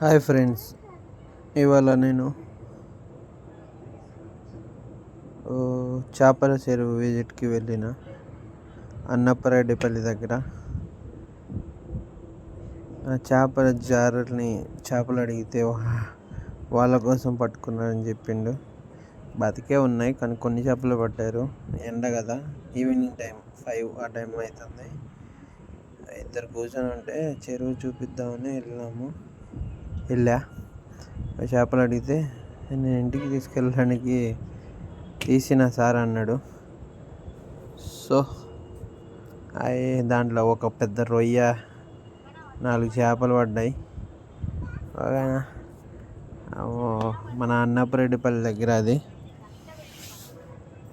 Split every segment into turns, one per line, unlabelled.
Hi friends, ఇవాళ నేను చేపల చెరువు విజిట్కి వెళ్ళిన అన్నపరెడ్డిపల్లి దగ్గర చేపల చేపలు అడిగితే వాళ్ళ కోసం పట్టుకున్నారని చెప్పిండు. బతికే ఉన్నాయి కానీ కొన్ని చేపలు పట్టారు. ఎండ కదా, ఈవినింగ్ టైం 5 ఆ టైం అవుతుంది. ఇద్దరు కూర్చొని ఉంటే చెరువు చూపిద్దామని వెళ్ళా చేపలు అడిగితే నేను ఇంటికి తీసుకెళ్ళడానికి తీసిన సార్ అన్నాడు. సో దాంట్లో ఒక పెద్ద రొయ్య, 4 చేపలు పడ్డాయి. మన అన్నపరెడ్డిపల్లి దగ్గర అది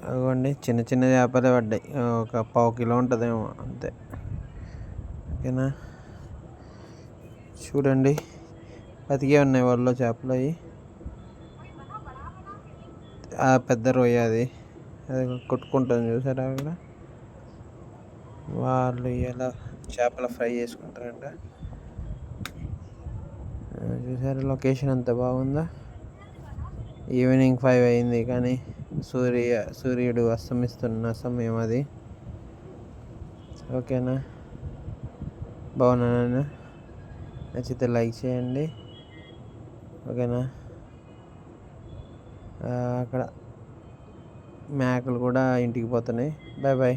అదిగోండి, చిన్న చిన్న చేపలే పడ్డాయి. ఒక 1/2 కిలో ఉంటుందేమో అంతే. ఓకేనా, చూడండి బతికే ఉన్నాయి వాళ్ళు చేపలు. అవి ఆ పెద్ద రొయ్య అది కొట్టుకుంటుంది చూసారా అక్కడ. వాళ్ళు ఎలా చేపల ఫ్రై చేసుకుంటారంట. చూసారా లొకేషన్ ఎంత బాగుందో. ఈవినింగ్ 5 అయింది కానీ సూర్యుడు అస్తమిస్తున్న సమయం అది. ఓకేనా, బాగున్నాను. నచ్చితే లైక్ చేయండి. ఓకేనా, అక్కడ మేకలు కూడా ఇంటికి పోతున్నాయి. Bye bye.